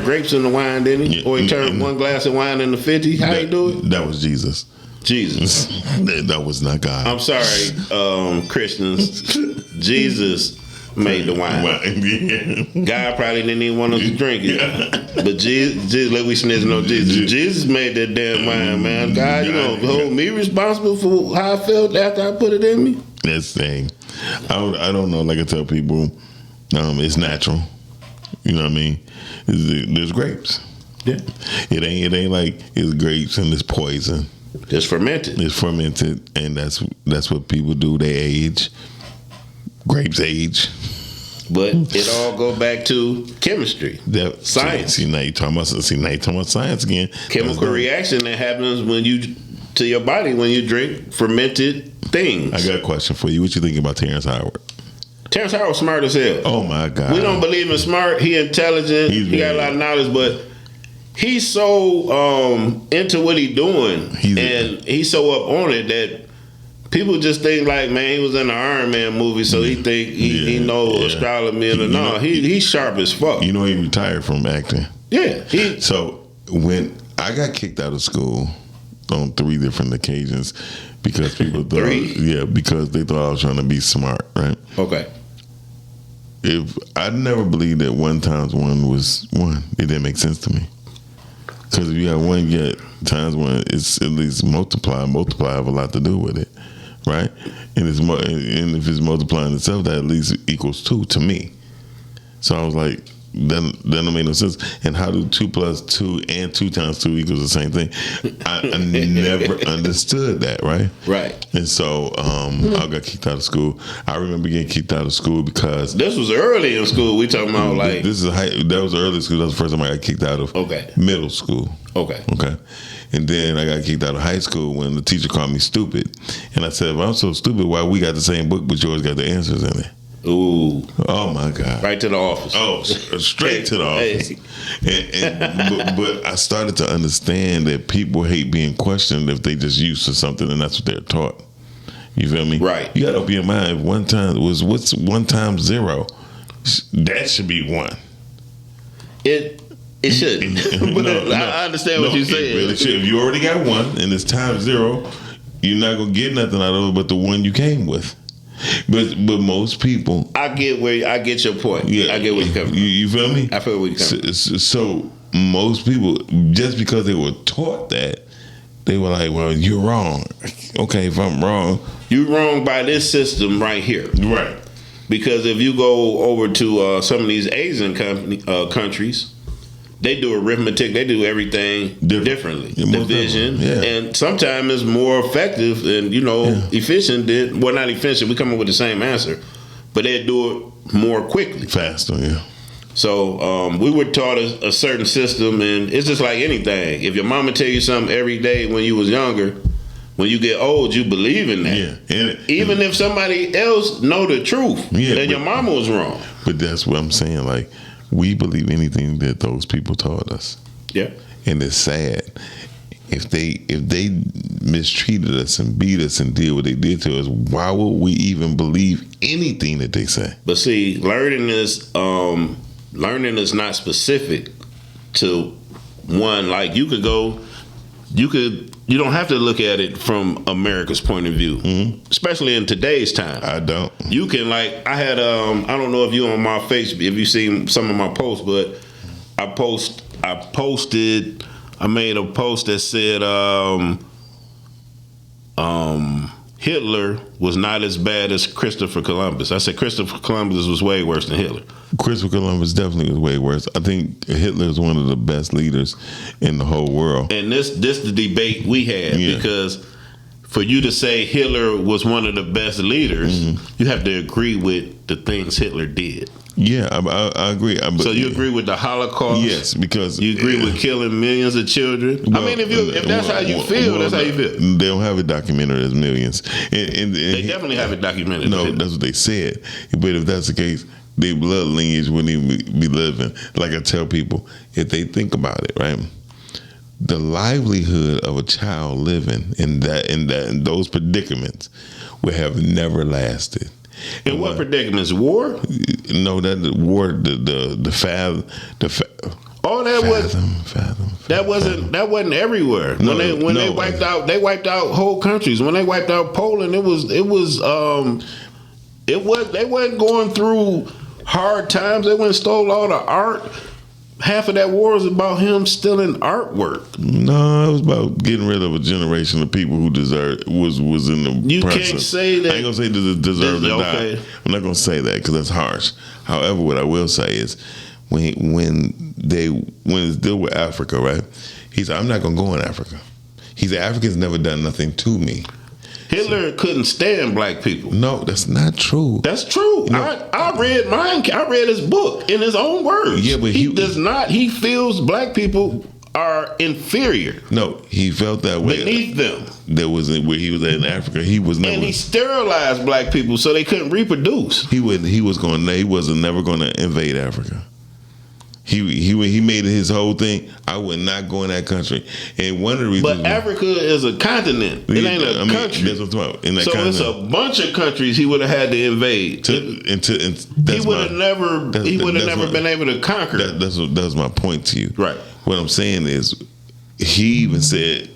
grapes into wine, didn't he? Or he turned one glass of wine into 50. How he do it? That was Jesus. Jesus. That was not God. I'm sorry, Christians. Jesus made the wine. God probably didn't even want us to drink it. But Jesus, let we snitching on Jesus. Jesus made that damn wine, man. God, you know, hold me responsible for how I felt after I put it in me? That's the thing. I don't know. Like I tell people, it's natural. You know what I mean? There's grapes. Yeah. It ain't like it's grapes and it's poison. It's fermented. It's fermented, and that's what people do. They age. Grapes age. But it all go back to chemistry, science. See, now you're talking about science again. Chemical reaction that happens to your body when you drink fermented things. I got a question for you. What you think about Terrence Howard? Terrence Howard's smart as hell. Oh my God. We don't believe in smart. He intelligent. He got a lot of knowledge, but he's so into what he's doing, he's so up on it that people just think like, man, he was in the Iron Man movie, so he think he knows astronomy and no, he's sharp as fuck. You know, he retired from acting. Yeah. So when I got kicked out of school on 3 different occasions because people thought, because they thought I was trying to be smart, right? Okay. If I never believed that 1 times 1 was 1, it didn't make sense to me. Because if you have 1 yet times 1, it's at least multiply. Multiply have a lot to do with it, right? And if it's multiplying itself, that at least equals 2 to me. So I was like, that don't make no sense. And how do 2 plus 2 and 2 times 2 equals the same thing? I never understood that, right? Right. And so I got kicked out of school. I remember getting kicked out of school because this was early in school. We talking about like that was early school. That was the first time I got kicked out of middle school. Okay. And then I got kicked out of high school when the teacher called me stupid. And I said, if I'm so stupid, why we got the same book but yours got the answers in it? Ooh. Oh my God. Right to the office. Oh, straight to the office. But I started to understand that people hate being questioned if they just used to something and that's what they're taught. You feel me? Right. You gotta open your mind. If 1 time what's 1 times 0? That should be 1. It shouldn't. But I understand what you're saying. It really should. If you already got 1 and it's times 0, you're not gonna get nothing out of it but the 1 you came with. But most people, I get your point. Yeah, I get where you're coming from. You feel me? I feel where you're coming from. So most people, just because they were taught that, they were like, "Well, you're wrong." Okay, if I'm wrong, you're wrong by this system right here, right? Because if you go over to some of these Asian countries, they do arithmetic. They do everything differently. Division. And sometimes it's more effective and, efficient than, well, not efficient. We come up with the same answer, but they do it more quickly. Faster, yeah. So we were taught a certain system, and it's just like anything. If your mama tell you something every day when you was younger, when you get old, you believe in that. Yeah. Even if somebody else know the truth, then your mama was wrong. But that's what I'm saying, like, we believe anything that those people taught us. Yeah. And it's sad. If they mistreated us and beat us and did what they did to us, why would we even believe anything that they say? But see, learning is not specific to one. Like you don't have to look at it from America's point of view, especially in today's time. I don't. You can I had I don't know if you on my Facebook, if you seen some of my posts, but I made a post that said Hitler was not as bad as Christopher Columbus. I said Christopher Columbus was way worse than Hitler. Christopher Columbus definitely was way worse. I think Hitler is one of the best leaders in the whole world. And this the debate we had, because for you to say Hitler was one of the best leaders, you have to agree with the things Hitler did. Yeah, I agree. So you agree with the Holocaust? Yes, because you agree with killing millions of children. Well, I mean, if that's how you feel, that's how you feel. They don't have it documented as millions. And they definitely have it documented. No, that's what they said. But if that's the case, their blood lineage wouldn't even be living. Like I tell people, if they think about it, right? the livelihood of a child living in those predicaments would have never lasted. In what predicaments? War? No, that the war, the fathom. Oh, that wasn't everywhere. No, when they wiped out whole countries. When they wiped out Poland, they wasn't going through hard times. They went and stole all the art. Half of that war was about him stealing artwork. No, it was about getting rid of a generation of people who was in the. You can't say that. I ain't gonna say deserve to die. I'm not gonna say that because that's harsh. However, what I will say is when it's deal with Africa, right? He said, I'm not gonna go in Africa. He said, Africa's never done nothing to me. Hitler couldn't stand black people. No, that's not true. That's true. No. I read mine. I read his book in his own words. Yeah, but he does not. He feels black people are inferior. No, he felt that way. Beneath them. That was where he was in Africa. He was never. And he sterilized black people so they couldn't reproduce. He wasn't never going to invade Africa. He made it his whole thing. I would not go in that country, and one of the reasons. But Africa is a continent. It ain't a country. That's what I'm talking about. In that so continent. It's a bunch of countries he would have had to invade. He would have never been able to conquer. That's my point to you. Right. What I'm saying is, he said,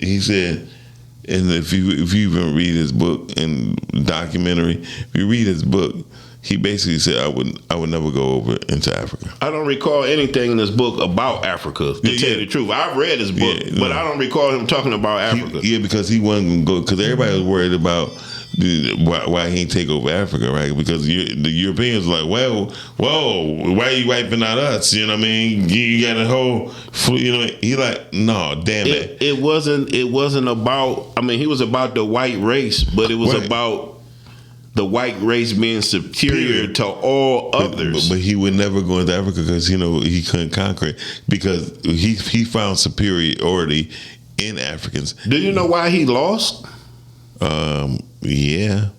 and if you even read his book and documentary, if you read his book. He basically said, I would never go over into Africa. I don't recall anything in this book about Africa, to tell you the truth. I've read his book, but I don't recall him talking about Africa. Because he wasn't going to go, because everybody was worried about why he ain't take over Africa, right? Because the Europeans were like, well, whoa, why are you wiping out us? You know what I mean? You got a whole, he like, no, damn it. It wasn't about, he was about the white race, but it was about the white race being superior to all others. But he would never go into Africa because, he couldn't conquer it because he found superiority in Africans. Do you know why he lost? Yeah.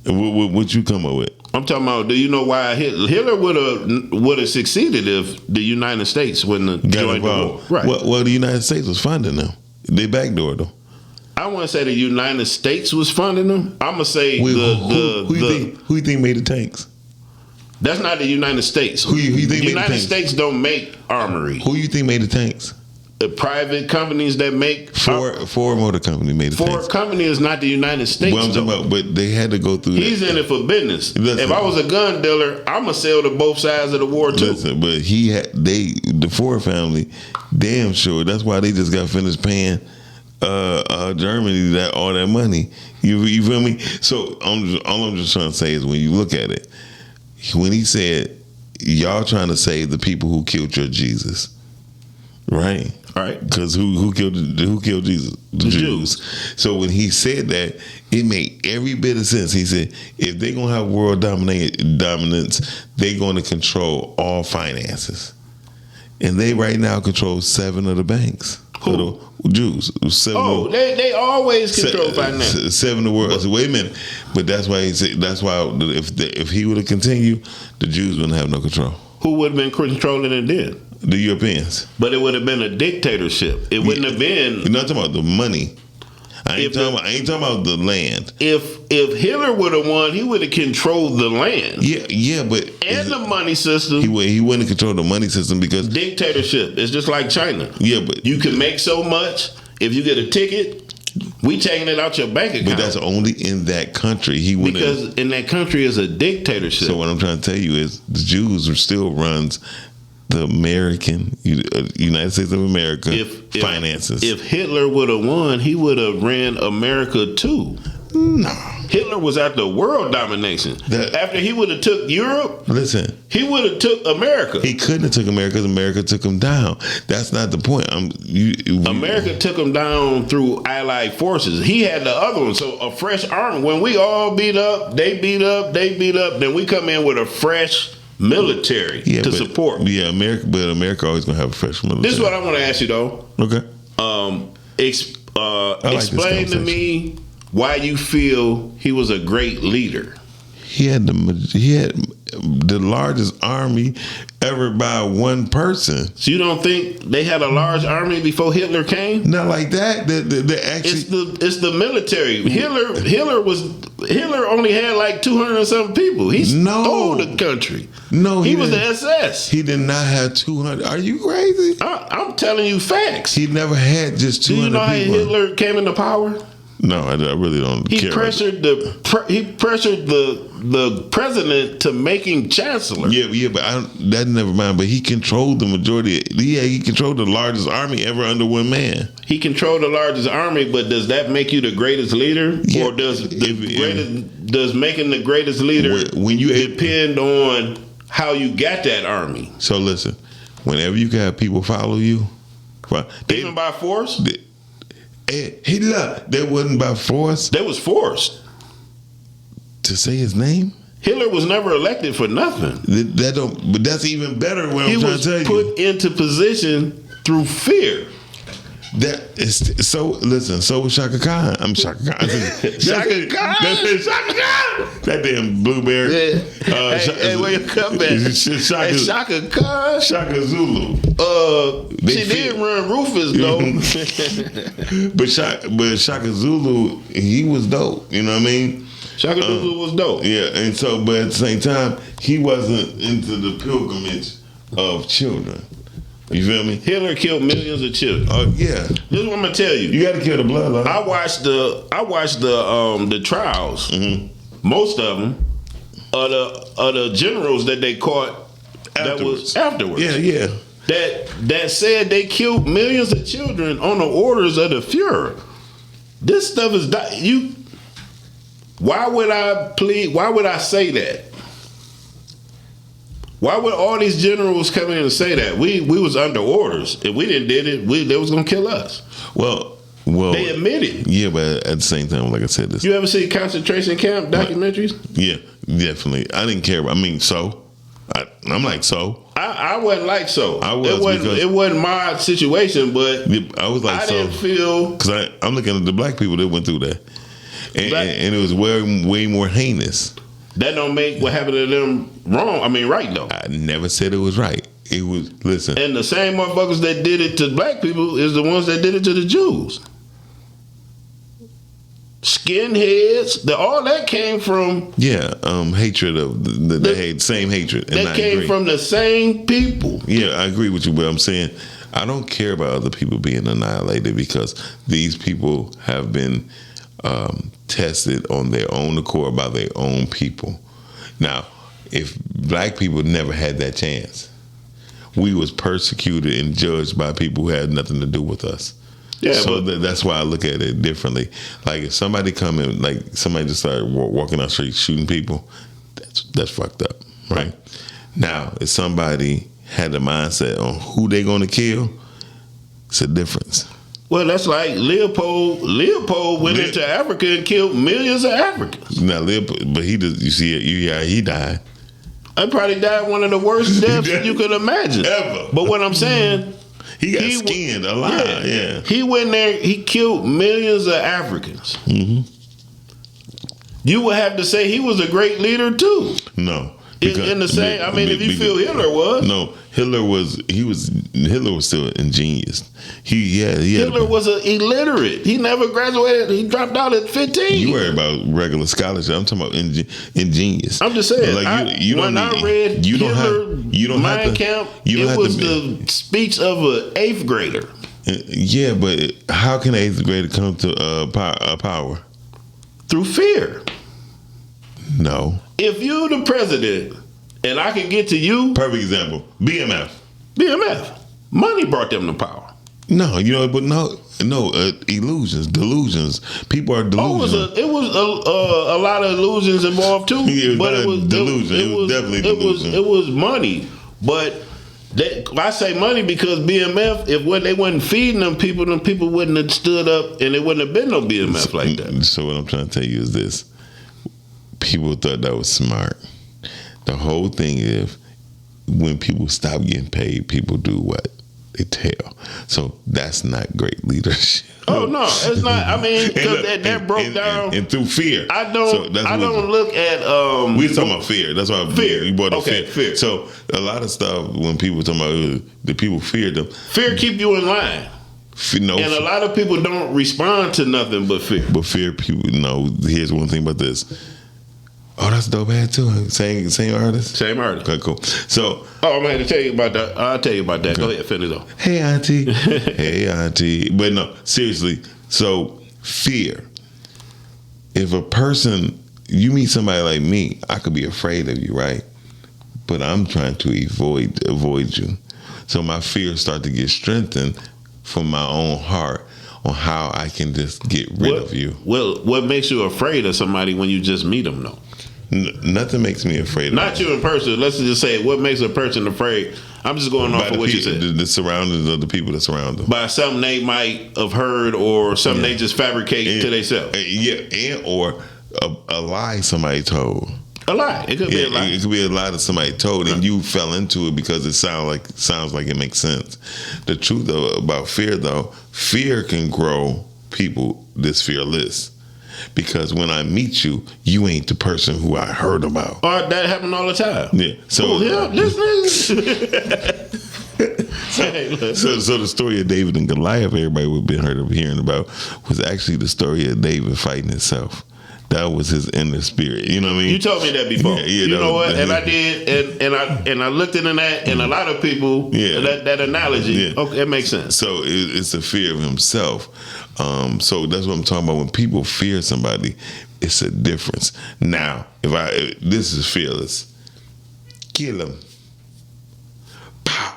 What you come up with? I'm talking about, do you know why Hitler would have succeeded if the United States wouldn't have joined the war? Right. Well, the United States was funding them. They backdoored them. I want to say the United States was funding them. I'm gonna say who you think made the tanks? That's not the United States. Who you think the made United the tanks? States don't make armory. Who you think made the tanks? The private companies that make Ford Motor Company made the tanks. Ford Company is not the United States. Well, I'm talking about, but they had to go through. He's in it for business. Listen, if I was a gun dealer, I'm gonna sell to both sides of the war too. Listen, but the Ford family, damn sure. That's why they just got finished paying. Germany all that money. You feel me? So all I'm just trying to say is when you look at it, when he said y'all trying to save the people who killed your Jesus, right? All right. Because who killed Jesus? The Jews. So when he said that, it made every bit of sense. He said if they're gonna have world dominance, they're gonna control all finances, and they right now control 7 of the banks. Who? Jews. They always control finance. 7 of the world. I said, wait a minute, but that's why he said. That's why if he would have continued, the Jews wouldn't have no control. Who would have been controlling it then? The Europeans. But it would have been a dictatorship. It wouldn't have been. You're not talking about the money. I ain't talking about the land. If Hitler would have won, he would have controlled the land. Yeah, but the money system. He wouldn't control the money system because dictatorship. It's just like China. Yeah, but you can make so much. If you get a ticket, we taking it out your bank account. But that's only in that country. Because in that country is a dictatorship. So what I'm trying to tell you is the Jews still runs the American United States of America finances. If Hitler would have won, he would have ran America too. No. Hitler was after world domination. After he would have took Europe, he would have took America. He couldn't have took America because America took him down. That's not the point. America took him down through Allied forces. He had the other one. So a fresh army. When we all beat up, they beat up, then we come in with a fresh military to support. Yeah, America always gonna have a fresh military. This is what I want to ask you though. Okay. Explain to me why you feel he was a great leader. He had the largest army ever by one person. So you don't think they had a large army before Hitler came? Not like that. The actually, It's the military. Hitler only had like 200 and something people. He stole the country. No, he was the SS. He did not have 200. Are you crazy? I'm telling you facts. He never had just 200 people. Do you know how Hitler came into power? No, I really don't. He pressured the president to making chancellor. Yeah, but that never mind. But he controlled the majority. He controlled the largest army ever under one man. He controlled the largest army, but does that make you the greatest leader, or does making the greatest leader depend on how you got that army? So listen, whenever you got people follow you, even by force. Hitler, that wasn't by force. That was forced. To say his name? Hitler was never elected for nothing. But that's even better. What I'm trying to tell you. He was put into position through fear. That is so. Listen, so was Shaka Khan. I'm Shaka Khan. Shaka Khan. Shaka Khan. That damn blueberry. Yeah. Hey, where you come back? Shaka Khan. Shaka Zulu. She did run Rufus though. but Shaka Zulu, he was dope. You know what I mean? Shaka Zulu was dope. Yeah, and so, but at the same time, he wasn't into the pilgrimage of children. You feel me? Hitler killed millions of children. Yeah. This is what I'm gonna tell you. You got to kill the bloodline. I watched the trials. Mm-hmm. Most of them are the generals that they caught. Afterwards. That was afterwards. Yeah. That said they killed millions of children on the orders of the Fuhrer. This stuff is you. Why would I say that? Why would all these generals come in and say that? We was under orders. If we didn't did it, they was gonna kill us. Well, they admitted. Yeah, but at the same time, like I said, this. You ever see concentration camp documentaries? Yeah, definitely. I didn't care. I mean, I'm like, so. I wasn't like so. It wasn't my situation, but I was like, I didn't feel because I'm looking at the black people that went through that, and it was way more heinous. That don't make what happened to them wrong. I mean, right though. I never said it was right. It was listen. And the same motherfuckers that did it to black people is the ones that did it to the Jews. Skinheads, all that came from hatred of the same hatred. That came from the same people. Yeah, I agree with you, but I'm saying I don't care about other people being annihilated because these people have been tested on their own accord by their own people. Now, if black people never had that chance, we was persecuted and judged by people who had nothing to do with us. Yeah, so that's why I look at it differently. Like if somebody come in, like somebody just started walking out the street shooting people, that's fucked up, right? Now, if somebody had the mindset on who they going to kill, it's a difference. Well, that's like Leopold. Leopold went into Africa and killed millions of Africans. Now, Leopold, but he died. I probably died one of the worst deaths you could imagine. Ever. But what I'm saying, he got skinned alive. Yeah. He went there. He killed millions of Africans. Mm-hmm. You would have to say he was a great leader too. No. In the same, I mean, if you feel Hitler was. No, Hitler was still ingenious. Hitler was an illiterate. He never graduated. He dropped out at 15. You worry about regular scholarship. I'm talking about ingenious. I'm just saying. Like I read Hitler Mein Kampf, it was the speech of an 8th grader. Yeah, but how can an 8th grader come to power? Through fear. No. If you the president and I can get to you. Perfect example. BMF. Money brought them to power. No, but illusions, delusions. People are delusional. It was a lot of illusions involved too. But it was delusion. It was definitely delusion. It was money. But I say money because BMF, if they wasn't feeding them people wouldn't have stood up and it wouldn't have been no BMF like that. So what I'm trying to tell you is this. People thought that was smart. The whole thing is when people stop getting paid, people do what? they tell. So that's not great leadership. Oh no, it's not. I mean, because that broke down and through fear. I don't look at. We're talking about fear. That's why fear. You brought up Okay, fear. So a lot of stuff when people talking about the people feared them. Fear keep you in line. And a lot of people don't respond to nothing but fear. But fear people. No, here's one thing about this. Oh, that's dope hat too. Same artist. Same artist. Okay, cool. So, I'm going to tell you about that. I'll tell you about that. Okay. Go ahead, finish though. Hey, auntie. Hey, auntie. But no, seriously. So, fear. If a person, you meet somebody like me, I could be afraid of you, right? But I'm trying to avoid you. So my fears start to get strengthened from my own heart on how I can just get rid of you. Well, what makes you afraid of somebody when you just meet them, though? Nothing makes me afraid. Not you in person. Let's just say, what makes a person afraid? I'm just going off of what you said. The surroundings of the people that surround them. By something they might have heard or something they just fabricate to themselves. Or a lie somebody told. A lie. It could be a lie. It could be a lie that somebody told, and you fell into it because it sounds like it makes sense. The truth though about fear, though, fear can grow people this fearless. Because when I meet you, you ain't the person who I heard about. That happen all the time. Yeah. So this So the story of David and Goliath, everybody would have been hearing about, was actually the story of David fighting himself. That was his inner spirit. You know what I mean? You told me that before. Yeah, you know what? And I did, and I looked into that, and a lot of people, that analogy, okay, it makes sense. So it's a fear of himself. So that's what I'm talking about. When people fear somebody, it's a difference. Now, if this is fearless, kill him. Pow.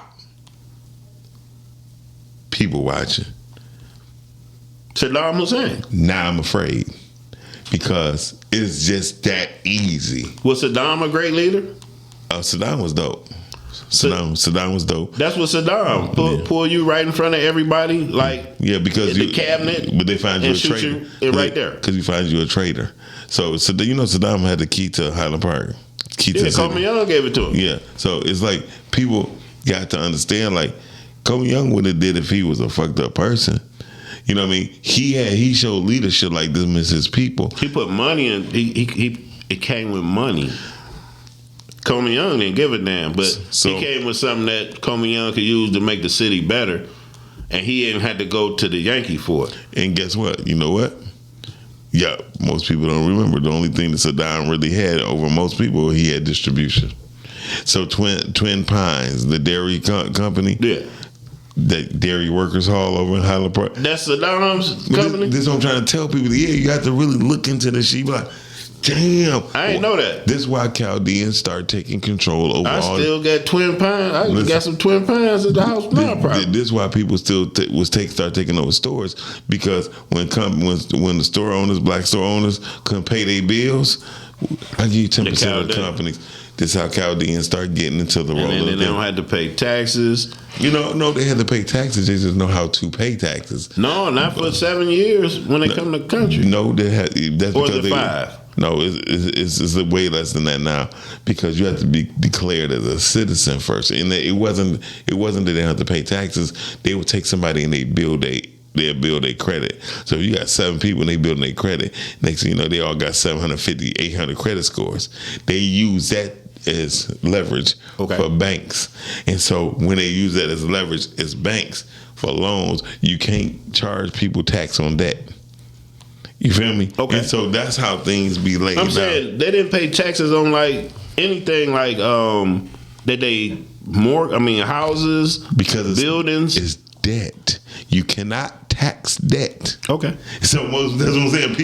People watching. Saddam Hussein. Now I'm afraid. Because it's just that easy. Was Saddam a great leader? Saddam was dope. Saddam was dope. That's what Saddam pull you right in front of everybody, like because the cabinet. But they find you a traitor. Right there because you find you a traitor. So Saddam had the key to Highland Park. Coleman Young gave it to him. Yeah, so it's like people got to understand, like Coleman Young would have did if he was a fucked up person. You know what I mean? He showed leadership like this is his people. He put money in. It came with money. Coleman Young didn't give a damn, but he came with something that Coleman Young could use to make the city better, and he didn't have to go to the Yankee for it. And guess what? You know what? Yeah, most people don't remember. The only thing that Saddam really had over most people, he had distribution. So Twin Pines, the dairy company. Yeah. That dairy workers hall over in Highland Park. That's Saddam's company? This is what I'm trying to tell people. Yeah, you have to really look into this shit. Like, damn. I ain't know that. This is why Chaldeans start taking control over all. I still got Twin Pines. I got some Twin Pines at the house now, probably. This is why people still start taking over stores. Because when the store owners, black store owners, couldn't pay their bills, I give you 10% of the companies. This is how Chaldeans start getting into the role. And then they don't have to pay taxes. No, they had to pay taxes. They just know how to pay taxes. No, not for 7 years when they come to the country. No, that's or because 5. No, it's way less than that now because you have to be declared as a citizen first. And it wasn't that they have to pay taxes. They would take somebody and they'll build their credit. So if you got 7 people and they building their credit, next thing you know, they all got 750, 800 credit scores. They use that as leverage for banks. And so when they use that as leverage as banks for loans, you can't charge people tax on debt. You feel me? Okay. And so that's how things be laid out. I'm saying they didn't pay taxes on like anything like that they houses because buildings. It's debt. You cannot tax debt. Okay. So that's what I'm saying.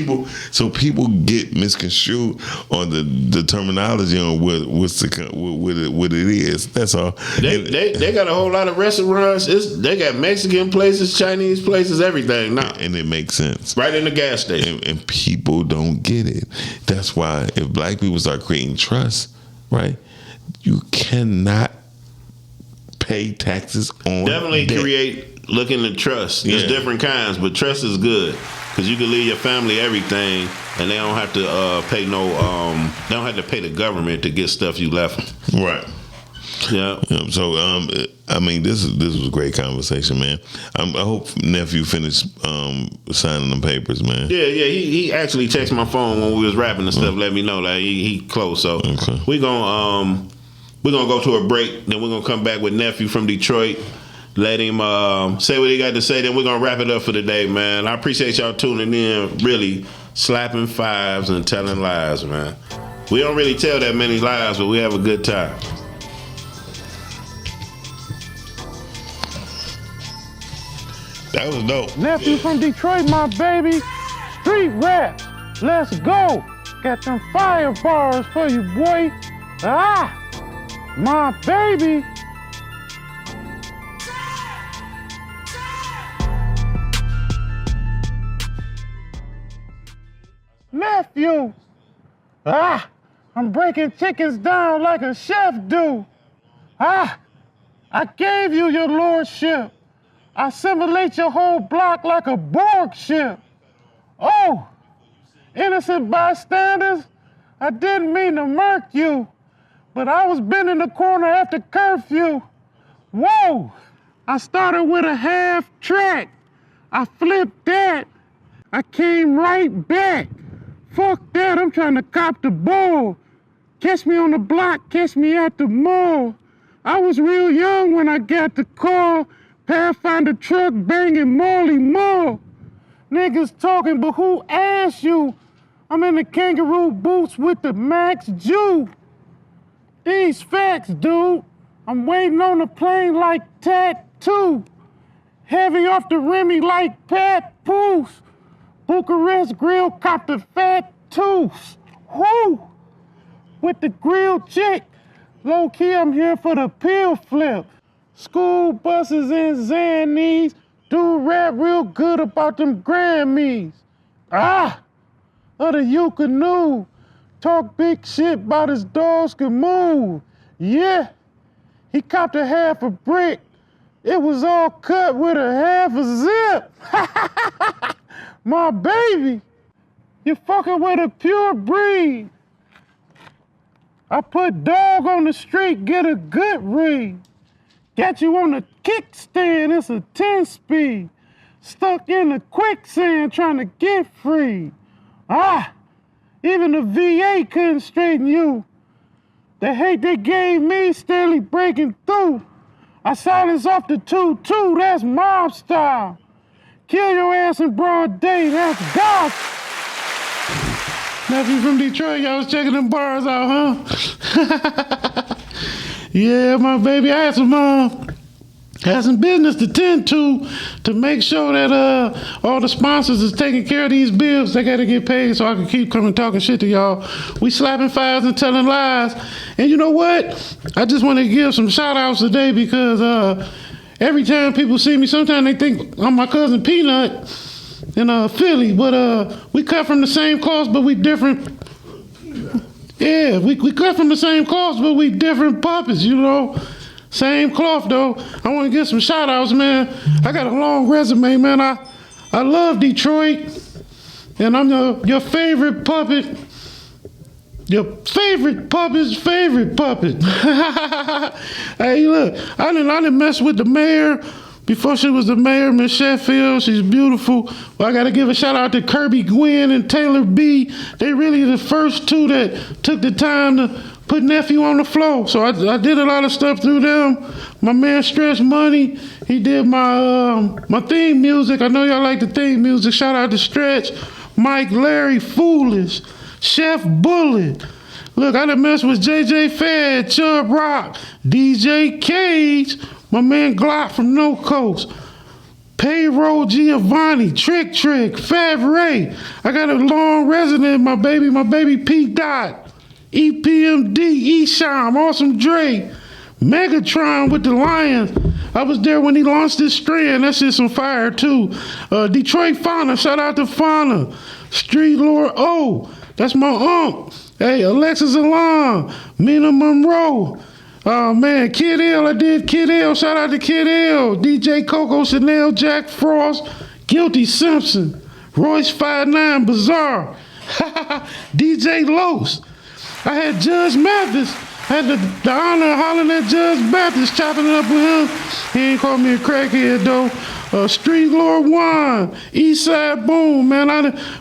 People get misconstrued on the terminology on what it is. That's all. They got a whole lot of restaurants. They got Mexican places, Chinese places, everything now. And it makes sense. Right in the gas station. And people don't get it. That's why if black people start creating trust, right, you cannot pay taxes on definitely debt. Create looking at trust. There's different kinds, but trust is good because you can leave your family everything, and they don't have to pay they don't have to pay the government to get stuff you left them. Right. Yeah. So I mean, this was a great conversation, man. I hope nephew finished signing them papers, man. Yeah. He actually texted my phone when we was rapping and stuff. Let me know that he close. So we're gonna go to a break. Then we're gonna come back with nephew from Detroit. Let him say what he got to say. Then we're gonna wrap it up for the day, man. I appreciate y'all tuning in. Really slapping 5's and telling lies, man. We don't really tell that many lies, but we have a good time. That was dope. Nephew from Detroit, my baby. Street rap. Let's go. Got them fire bars for you, boy. Ah, my baby. Nephew. Ah, I'm breaking chickens down like a chef do. Ah, I gave you your lordship. I assimilate your whole block like a Borg ship. Oh, innocent bystanders, I didn't mean to murk you, but I was bending the corner after curfew. Whoa, I started with a half track. I flipped that. I came right back. Fuck that, I'm trying to cop the ball. Catch me on the block, catch me at the mall. I was real young when I got the call. Pathfinder truck banging Molly Mall. Niggas talking, but who asked you? I'm in the kangaroo boots with the Max Jew. These facts, dude. I'm waiting on the plane like tattoo. Heavy off the Remy like Pat Poos. Bucharest grill cop the fat tooth. Whoo! With the grilled chick. Low key, I'm here for the pill flip. School buses and Xannies. Do rap real good about them Grammys. Ah! Other you canoe. Talk big shit about his dogs can move. Yeah. He copped a half a brick. It was all cut with a half a zip. My baby. You fucking with a pure breed. I put dog on the street, get a good read. Got you on the kickstand, it's a 10-speed. Stuck in the quicksand trying to get free. Ah, even the VA couldn't straighten you. The hate they gave me steadily breaking through. I silence off the 2-2, that's mob style. Kill your ass in broad day, that's gospel. Nephew from Detroit, y'all was checking them bars out, huh? Yeah, my baby, I had some business to tend to make sure that all the sponsors is taking care of these bills. They gotta get paid so I can keep coming talking shit to y'all. We slapping 5's and telling lies. And you know what? I just want to give some shout outs today because every time people see me, sometimes they think I'm my cousin Peanut in Philly, but we cut from the same cloth, but we different. Yeah, we cut from the same cloth, but we different puppets, you know. Same cloth though. I want to give some shout outs, man. I got a long resume, man. I love Detroit, and I'm your favorite puppet. Your favorite puppet's favorite puppet. Hey, look, I didn't mess with the mayor before she was the mayor, Miss Sheffield. She's beautiful. Well, I got to give a shout out to Kirby Gwynn and Taylor B. They really the first two that took the time to put nephew on the floor. So I did a lot of stuff through them. My man Stretch Money, he did my theme music. I know y'all like the theme music. Shout out to Stretch, Mike, Larry, Foolish, Chef Bullet. Look, I done messed with JJ Fad, Chubb Rock, DJ Cage, my man Glock from No Coast, Payroll Giovanni, Trick, Fat Ray. I got a long resident, my baby P. Dot, EPMD, Esham, Awesome Dre, Megatron with the Lions. I was there when he launched this strand. That shit's on fire too. Detroit Fauna, shout out to Fauna. Street Lord O, that's my aunt. Hey, Alexis Alarm, Mina Monroe. Oh man, Kid L, I did Kid L. Shout out to Kid L. DJ Coco Chanel, Jack Frost, Guilty Simpson, Royce 5'9", Bizarre, DJ Los. I had Judge Mathis. Had the honor of hollering at Judge Baptist, chopping it up with him. He ain't called me a crackhead though. Street Lord Juan, Eastside Boom, man.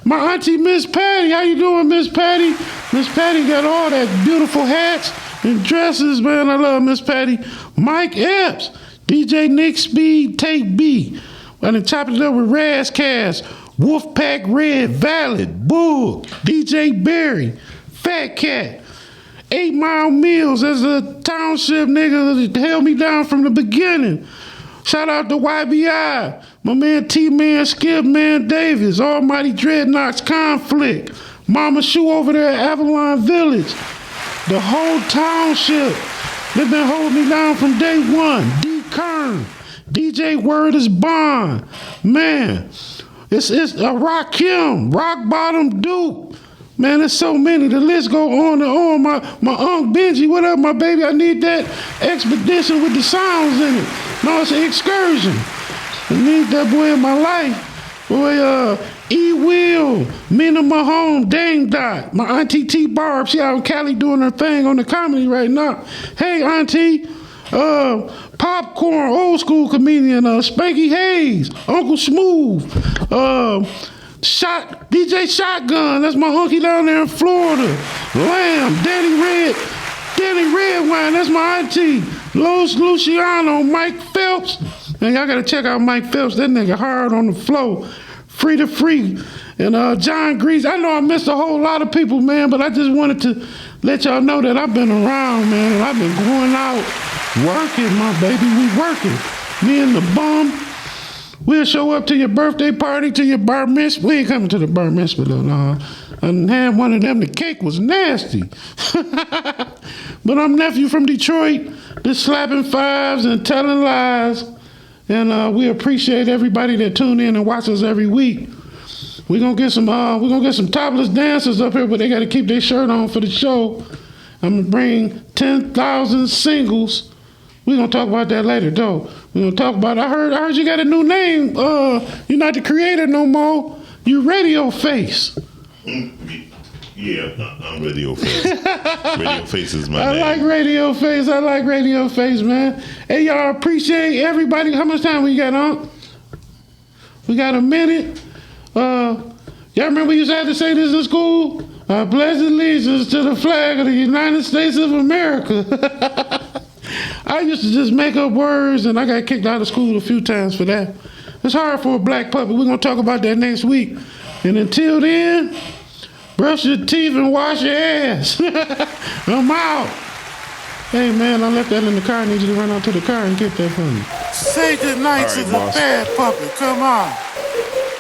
My auntie Miss Patty, how you doing, Miss Patty? Miss Patty got all that beautiful hats and dresses, man. I love Miss Patty. Mike Epps, DJ Nick Speed, Take B. I done chopped it up with Razzcast, Wolfpack Red, Valid, Bull, DJ Barry, Fat Cat, 8 Mile Mills as a township nigga that held me down from the beginning. Shout out to YBI, my man T-Man, Skip Man Davis, Almighty Dreadnoughts Conflict, Mama Shoe over there at Avalon Village. The whole township, they've been holding me down from day one. D. Kern, DJ Word is Bond. Man, it's a Rakim, Rock Bottom Duke. Man, there's so many. The list go on and on. My Unc Benji, what up, my baby? I need that expedition with the sounds in it. No, it's an excursion. I need that boy in my life. Boy, E. Will, Mina Mahone, Dame Dot, my auntie T. Barb, she out in Cali doing her thing on the comedy right now. Hey, auntie. Popcorn, old school comedian, Spanky Hayes, Uncle Smooth, DJ Shotgun, that's my hunky down there in Florida. Lamb, Danny Redwine, that's my auntie. Los Luciano, Mike Phelps. Man, y'all gotta check out Mike Phelps, that nigga hard on the flow. Free to Free. And John Grease. I know I missed a whole lot of people, man, but I just wanted to let y'all know that I've been around, man, and I've been going out working, my baby. We working. Me and the bum. We'll show up to your birthday party, to your bar mitzvah. We ain't coming to the bar mitzvah, though, no. I had one of them. The cake was nasty. But I'm nephew from Detroit, the Slappin' 5's and Tellin Lies. And we appreciate everybody that tune in and watch us every week. We're gonna get some topless dancers up here, but they gotta keep their shirt on for the show. I'm gonna bring 10,000 singles. We're gonna talk about that later, though. We're gonna talk about, I heard you got a new name. You're not the creator no more. You Radio Face. Yeah, I'm Radio Face. Radio Face is my name. I like Radio Face, man. Hey, y'all, appreciate everybody. How much time we got on? We got a minute. Y'all remember we used to have to say this in school? I pledge allegiance to the flag of the United States of America. I used to just make up words, and I got kicked out of school a few times for that. It's hard for a black puppet. We're going to talk about that next week. And until then, brush your teeth and wash your ass. I'm out. Hey, man, I left that in the car. I need you to run out to the car and get that for me. Say goodnight to the bad puppet. Come on.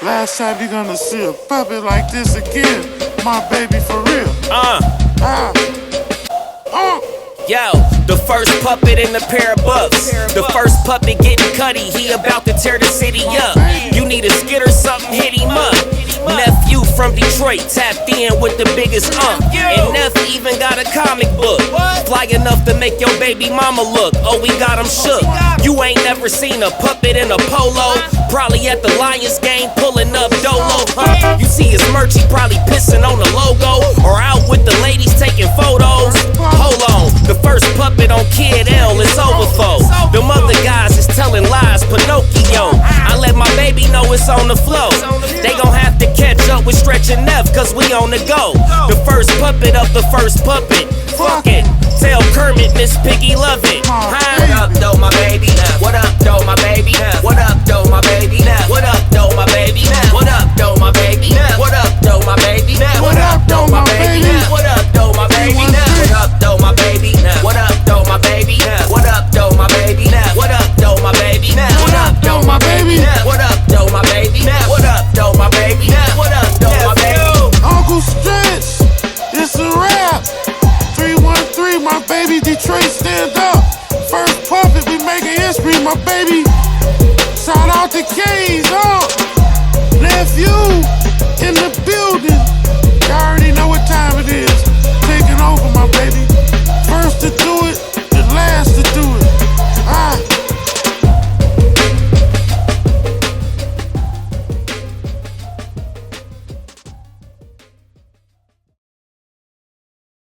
Last time you're gonna see a puppet like this again. My baby, for real. Yo, the first puppet in a pair of bucks. The first puppet getting cutty, he about to tear the city up. You need a skid or something, hit him up. Nephew from Detroit tapped in with the biggest And Neff even got a comic book. Fly enough to make your baby mama look. Oh, we got him shook. You ain't never seen a puppet in a polo. Probably at the Lions game pulling up dolo. You see his merch, he probably pissing on the logo. Or out with the ladies taking photos. Hold on, the first puppet on Kid L is overflow. Them other guys is telling lies, Pinocchio. I let my baby know it's on the flow. They gon' have to catch up with Stretch and Neff, cause we on the go. The first puppet of the first puppet. Fuck it. Tell Kermit, Miss Piggy love it. What up, though, my baby? What up, though, my baby? What up, though, my baby? What up, though, my baby? What up, though, my baby? What up, though, my baby? What up, though, my baby? What up, though, my baby? What up, though, my baby? What up, though, my baby? What up, though, my baby? What up, though, my baby? What up, though, my baby? What up, though, my baby? What up, though, my baby? What up, though, my baby? Uncle Stretch, it's a rap. 313, my baby, Detroit, stand up. First puppet, we making history, my baby. Shout out to 5's, nephew in the building. You already know what time